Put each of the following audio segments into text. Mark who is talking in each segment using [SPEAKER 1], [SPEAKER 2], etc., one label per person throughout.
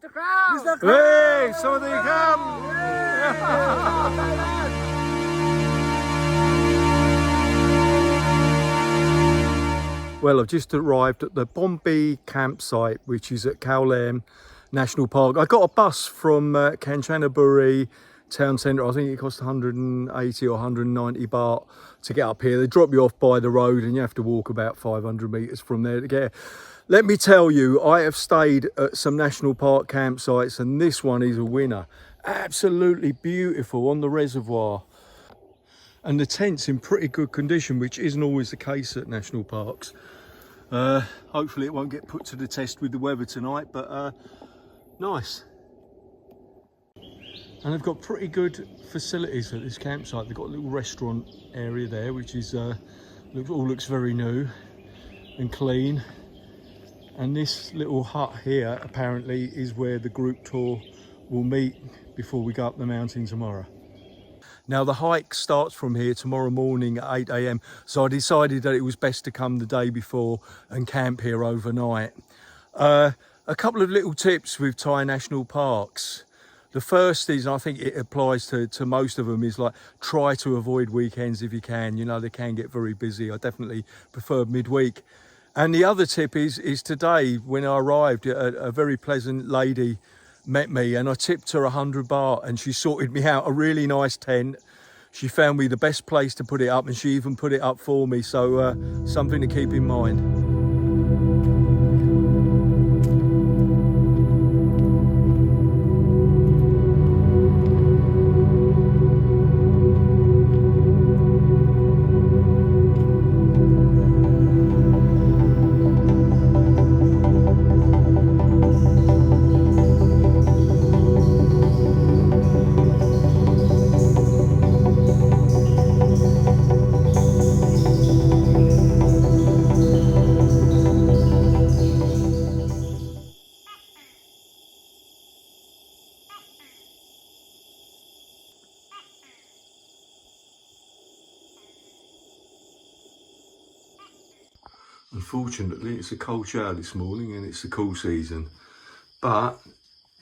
[SPEAKER 1] Mr. Khao!
[SPEAKER 2] Mr. Khao!
[SPEAKER 3] Hey, Sawadee Kham! Well, I've just arrived at the Bombay campsite, which is at Khao Laem National Park. I got a bus from Kanchanaburi town centre. I think it cost 180 or 190 baht to get up here. They drop you off by the road and you have to walk about 500 metres from there to get here. Let me tell you, I have stayed at some national park campsites and this one is a winner. Absolutely beautiful on the reservoir. And the tent's in pretty good condition, which isn't always the case at national parks. Hopefully it won't get put to the test with the weather tonight, but nice. And they've got pretty good facilities at this campsite. They've got a little restaurant area there, which is all looks very new and clean. And this little hut here apparently is where the group tour will meet before we go up the mountain tomorrow. Now the hike starts from here tomorrow morning at 8 AM, so I decided that it was best to come the day before and camp here overnight. A couple of little tips with Thai national parks. The first is, I think it applies to most of them, is like try to avoid weekends if you can. You know, they can get very busy. I definitely prefer midweek. And the other tip is today when I arrived, a very pleasant lady met me and I tipped her 100 baht and she sorted me out a really nice tent. She found me the best place to put it up and she even put it up for me, so something to keep in mind. Unfortunately, it's a cold shower this morning and it's the cool season, but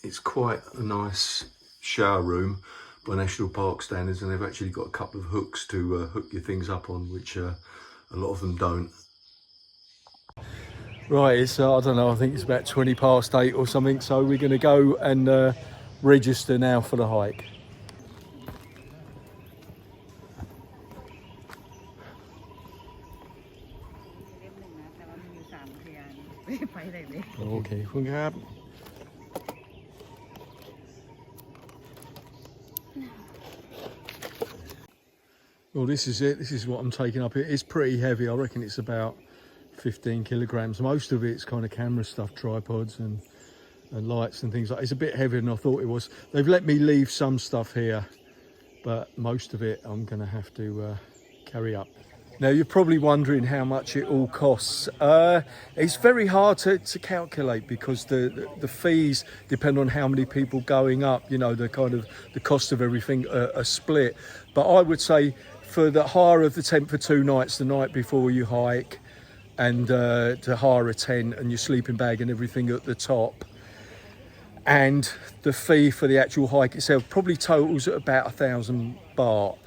[SPEAKER 3] it's quite a nice shower room by national park standards, and they've actually got a couple of hooks to hook your things up on, which a lot of them don't. Right, it's I don't know, I think it's about 20 past 8 or something, so we're going to go and register now for the hike. Okay, we have. Well, this is it. This is what I'm taking up here. It's pretty heavy. I reckon it's about 15 kilograms. Most of it's kind of camera stuff, tripods and lights and things like that. It's a bit heavier than I thought it was. They've let me leave some stuff here, but most of it I'm going to have to carry up. Now you're probably wondering how much it all costs. It's very hard to calculate because the fees depend on how many people going up. You know, the cost of everything are split. But I would say for the hire of the tent for 2 nights, the night before you hike, and to hire a tent and your sleeping bag and everything at the top, and the fee for the actual hike itself probably totals at about 1,000 baht.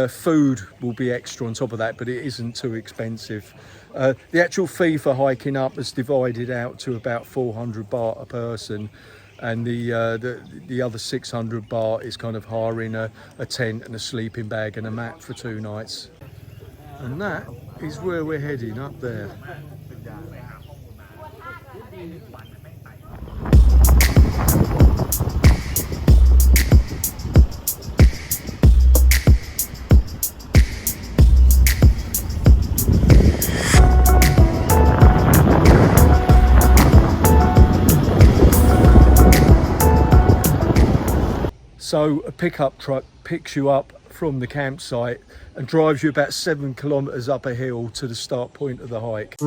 [SPEAKER 3] Food will be extra on top of that, but it isn't too expensive. The actual fee for hiking up is divided out to about 400 baht a person, and the other 600 baht is kind of hiring a tent and a sleeping bag and a mat for 2 nights. And that is where we're heading, up there. So a pickup truck picks you up from the campsite and drives you about 7 kilometers up a hill to the start point of the hike.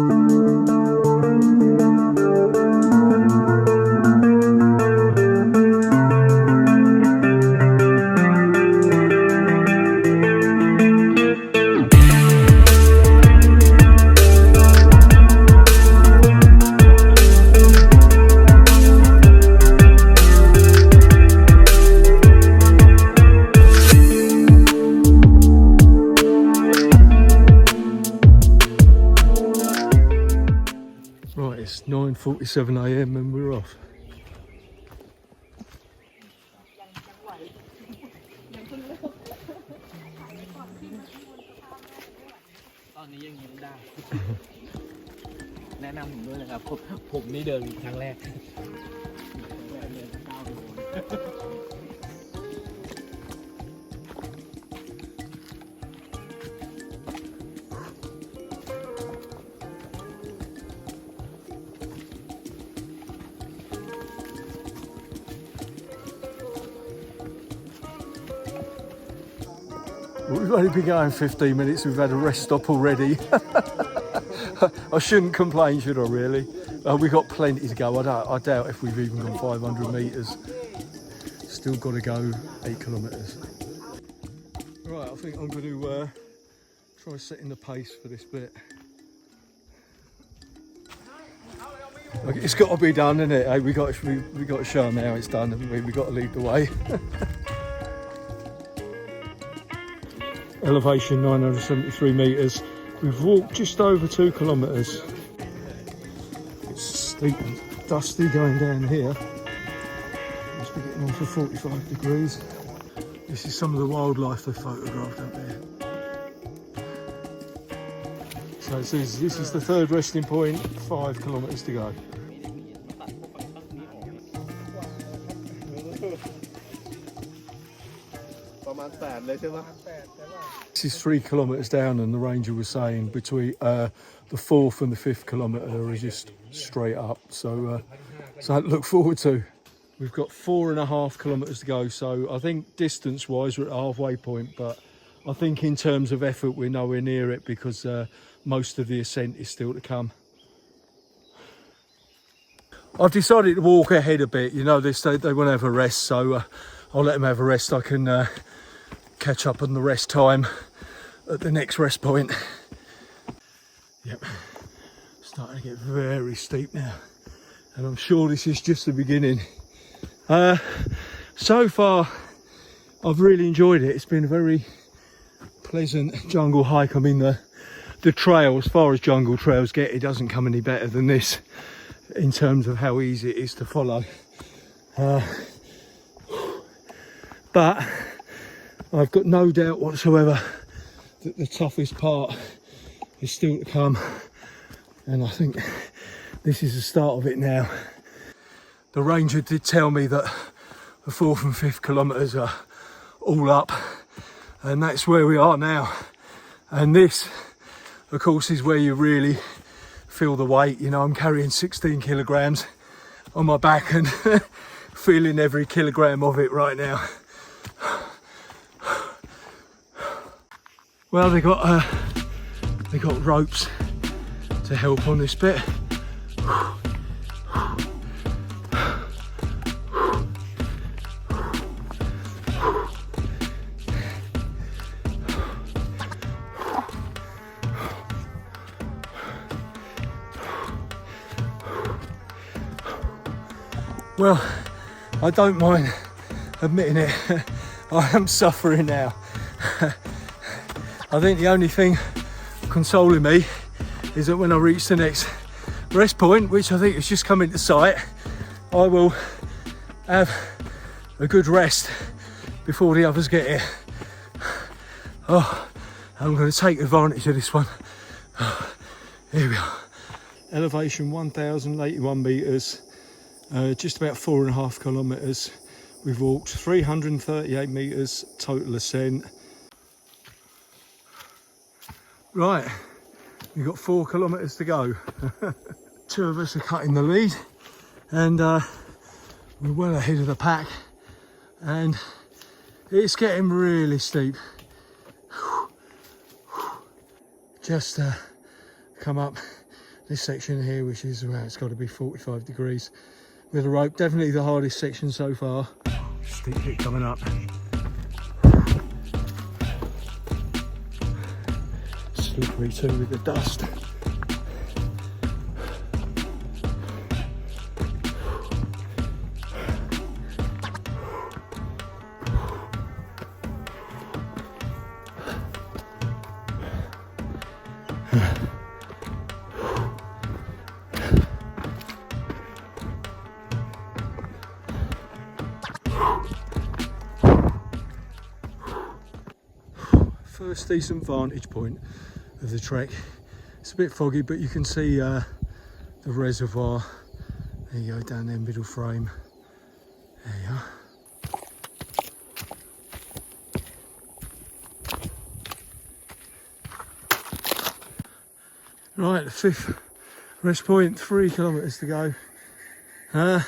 [SPEAKER 3] 8:47 a.m. and we're off.
[SPEAKER 1] ตอนนี้ยังยิ้มได้ แนะนำผมด้วยนะครับผมนี่เดินครั้งแรก
[SPEAKER 3] We've only been going 15 minutes, we've had a rest stop already. I shouldn't complain, should I really? We've got plenty to go. I doubt if we've even gone 500 metres. Still got to go 8 kilometres. Right, I think I'm going to try setting the pace for this bit. Okay, it's got to be done, isn't it? Hey, we got to show them how it's done, haven't we? We've got to lead the way. Elevation 973 metres. We've walked just over 2 kilometres. It's steep and dusty going down here. Must be getting on for 45 degrees. This is some of the wildlife they photographed up there. So this is the third resting point, 5 kilometres to go. This is 3 kilometres down, and the ranger was saying between the 4th and the 5th kilometre is just straight up. So something to look forward to. We've got 4.5 kilometres to go, so I think distance-wise we're at the halfway point, but I think in terms of effort we're nowhere near it because most of the ascent is still to come. I've decided to walk ahead a bit. You know, they want to have a rest, so I'll let them have a rest. I can catch up on the rest time at the next rest point. Yep, starting to get very steep now, and I'm sure this is just the beginning. So far I've really enjoyed it. It's been a very pleasant jungle hike. I mean the trail, as far as jungle trails get, it doesn't come any better than this in terms of how easy it is to follow. But I've got no doubt whatsoever that the toughest part is still to come, and I think this is the start of it now. The ranger did tell me that the 4th and 5th kilometres are all up, and that's where we are now. And this, of course, is where you really feel the weight. You know, I'm carrying 16 kilograms on my back and feeling every kilogram of it right now. Well, they got ropes to help on this bit. Well, I don't mind admitting it, I am suffering now. I think the only thing consoling me is that when I reach the next rest point, which I think has just come into sight, I will have a good rest before the others get here. Oh, I'm going to take advantage of this one. Oh, here we are. Elevation 1,081 metres, just about 4.5 kilometres. We've walked 338 metres total ascent. Right, we've got 4 kilometres to go. 2 of us are cutting the lead, and we're well ahead of the pack, and it's getting really steep. Just come up this section here, which is, well, it's got to be 45 degrees with a rope. Definitely the hardest section so far. Steep bit coming up. Slippery too with the dust. first decent vantage point of the trek. It's a bit foggy, but you can see the reservoir. There you go, down there, middle frame. There you are. Right, the 5th rest point, 3 kilometres to go. I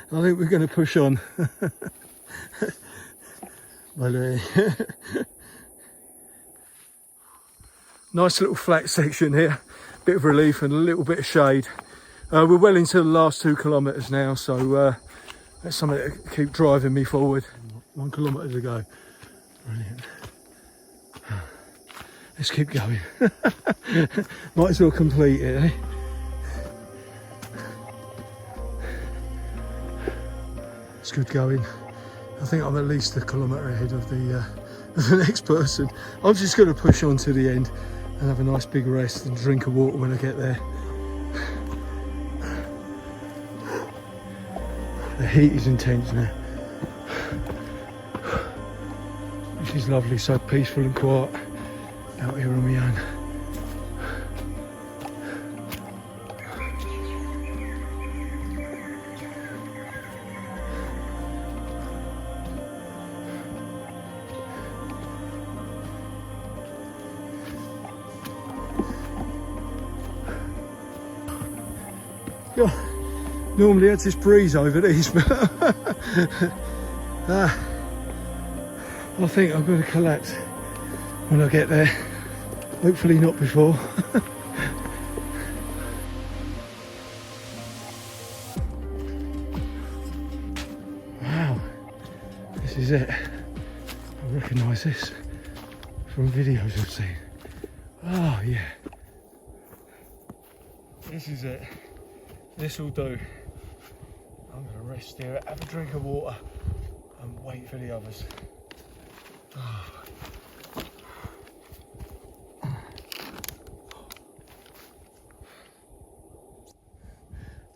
[SPEAKER 3] think we're going to push on. Nice little flat section here, bit of relief and a little bit of shade. We're well into the last 2 kilometres now, so that's something to keep driving me forward. 1 kilometre to go. Brilliant. Let's keep going. Might as well complete it, eh? It's good going. I think I'm at least a kilometre ahead of the next person. I'm just going to push on to the end and have a nice big rest and drink of water when I get there. The heat is intense now, which is lovely, so peaceful and quiet out here on my own. Yeah, normally it's this breeze over these, but I think I'm going to collapse when I get there. Hopefully not before. Wow, this is it. I recognise this from videos I've seen. Oh yeah, this is it. This will do. I'm going to rest here, have a drink of water and wait for the others. Oh.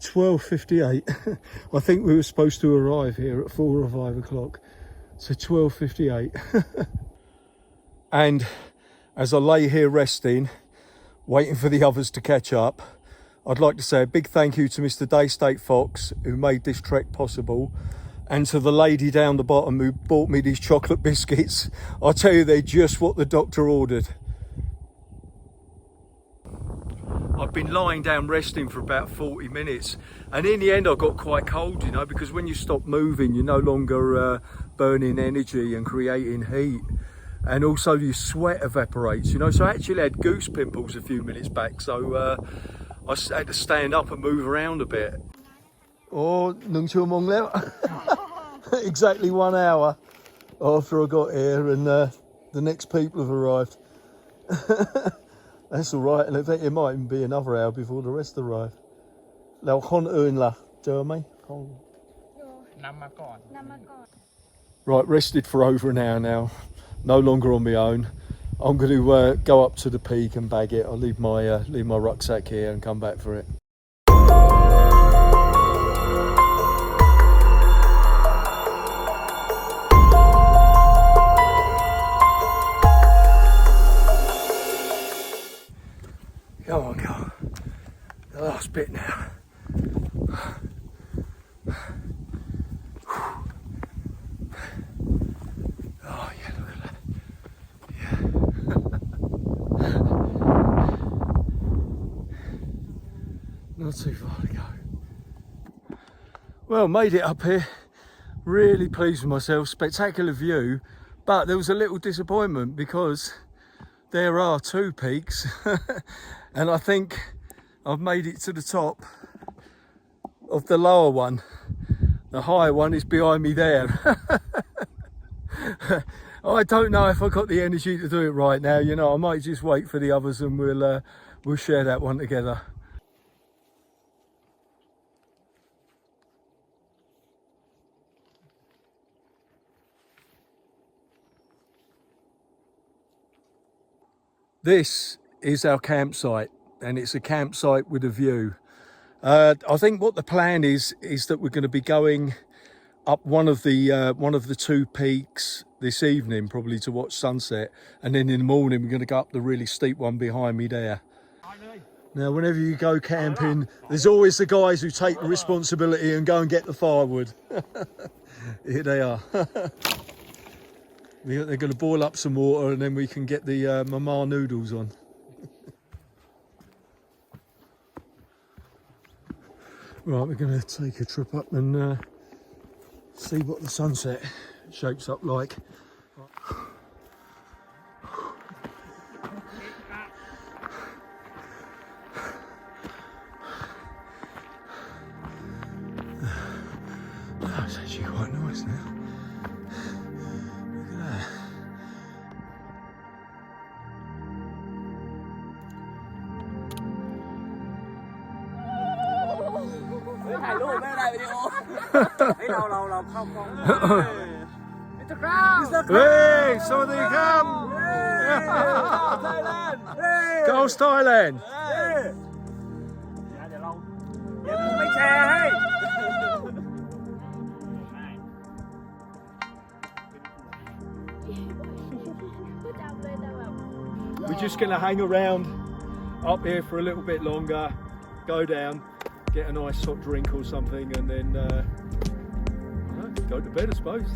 [SPEAKER 3] 12:58. I think we were supposed to arrive here at 4 or 5 o'clock, so 12:58. And as I lay here resting, waiting for the others to catch up, I'd like to say a big thank you to Mr. Daystate Fox, who made this trek possible, and to the lady down the bottom who bought me these chocolate biscuits. I tell you, they're just what the doctor ordered. I've been lying down resting for about 40 minutes, and in the end I got quite cold, you know, because when you stop moving you're no longer burning energy and creating heat, and also your sweat evaporates, you know. So I actually had goose pimples a few minutes back, so I had to stand up and move around a bit. Oh, exactly 1 hour after I got here, and the next people have arrived. That's all right, and I think it might even be another hour before the rest arrive. Right, rested for over an hour now, no longer on my own. I'm going to go up to the peak and bag it. I'll leave my rucksack here and come back for it. Come on, go. The last bit now. Oh yeah, look at that. Yeah. Not too far to go. Well, made it up here. Really pleased with myself. Spectacular view, but there was a little disappointment because there are 2 peaks. And I think I've made it to the top of the lower one. The higher one is behind me there. I don't know if I've got the energy to do it right now. You know, I might just wait for the others and we'll share that one together. This is our campsite, and it's a campsite with a view. I think what the plan is that we're going to be going up one of the two peaks this evening, probably to watch sunset, and then in the morning we're going to go up the really steep one behind me there. Now, whenever you go camping, there's always the guys who take the responsibility and go and get the firewood. Here they are. They're going to boil up some water, and then we can get the mama noodles on. Right, we're going to take a trip up and see what the sunset shapes up like. Oh, it's actually quite nice now. Look at that. Hey, somebody come! Goes Thailand!
[SPEAKER 2] เดี๋ยวผมไม่แชร์ให้
[SPEAKER 3] We're just going to hang around up here for a little bit longer, go down, get a nice hot drink or something, and then go to bed, I suppose.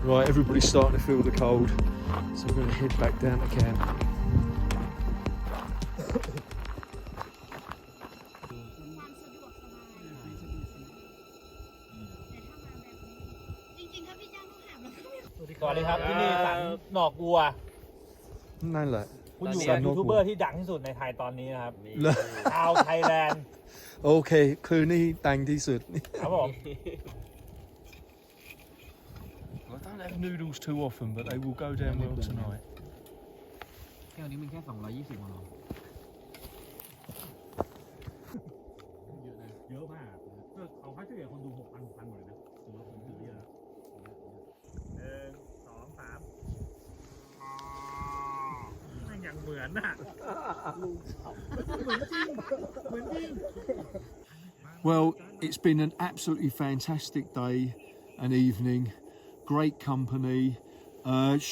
[SPEAKER 3] Right, everybody's starting to feel the cold, so we're going to head back down to camp.
[SPEAKER 1] สวัสดีครับที่นี่สันหนอกวัว
[SPEAKER 3] นั่นแหละ
[SPEAKER 1] คุณอยู่กับยูทูบเบอร์ที่ดังที่สุดในไทยตอนนี้นะครับชาวไทยแลนด์
[SPEAKER 3] โอเค คืนนี้ดังที่สุด
[SPEAKER 1] ครับผม
[SPEAKER 3] I don't have noodles too often, but they will go down well tonight.
[SPEAKER 1] แค่นี้มันแค่220มั้งเยอะมากเอาค่าเฉลี่ยคนดู 6,000 หมดเลยนะถือว่าผมถือเยอะ1 2 3มันยังเหมือนน่ะ
[SPEAKER 3] Well, it's been an absolutely fantastic day and evening. Great company.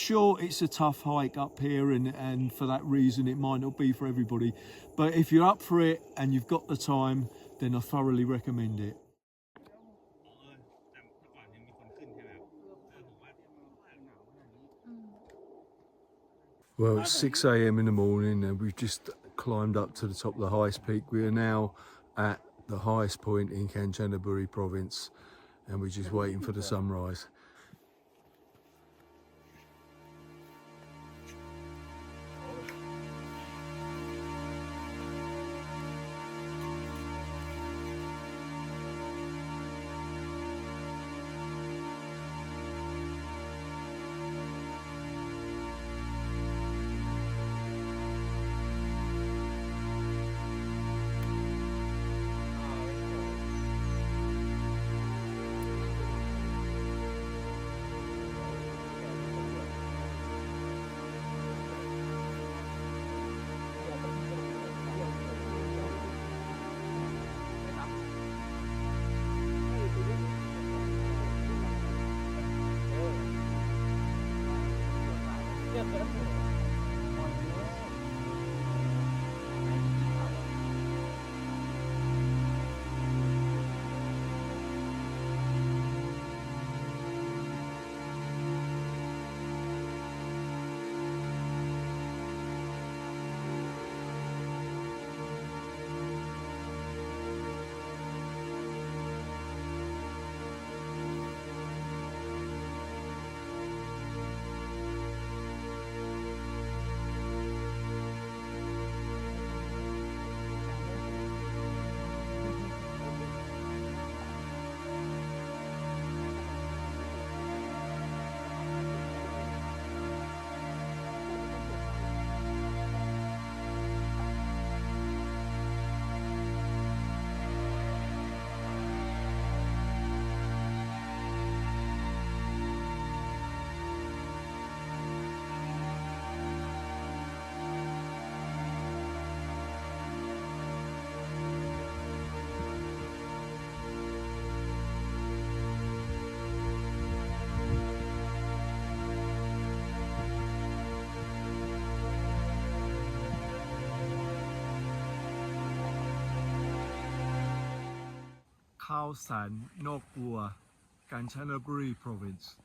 [SPEAKER 3] Sure, it's a tough hike up here, and for that reason it might not be for everybody, but if you're up for it and you've got the time, then I thoroughly recommend it. Well, it's 6 a.m. in the morning and we've just climbed up to the top of the highest peak. We are now at the highest point in Kanchanaburi Province and we're just waiting for the sunrise. Khao San Nok Wua, Kanchanaburi Province.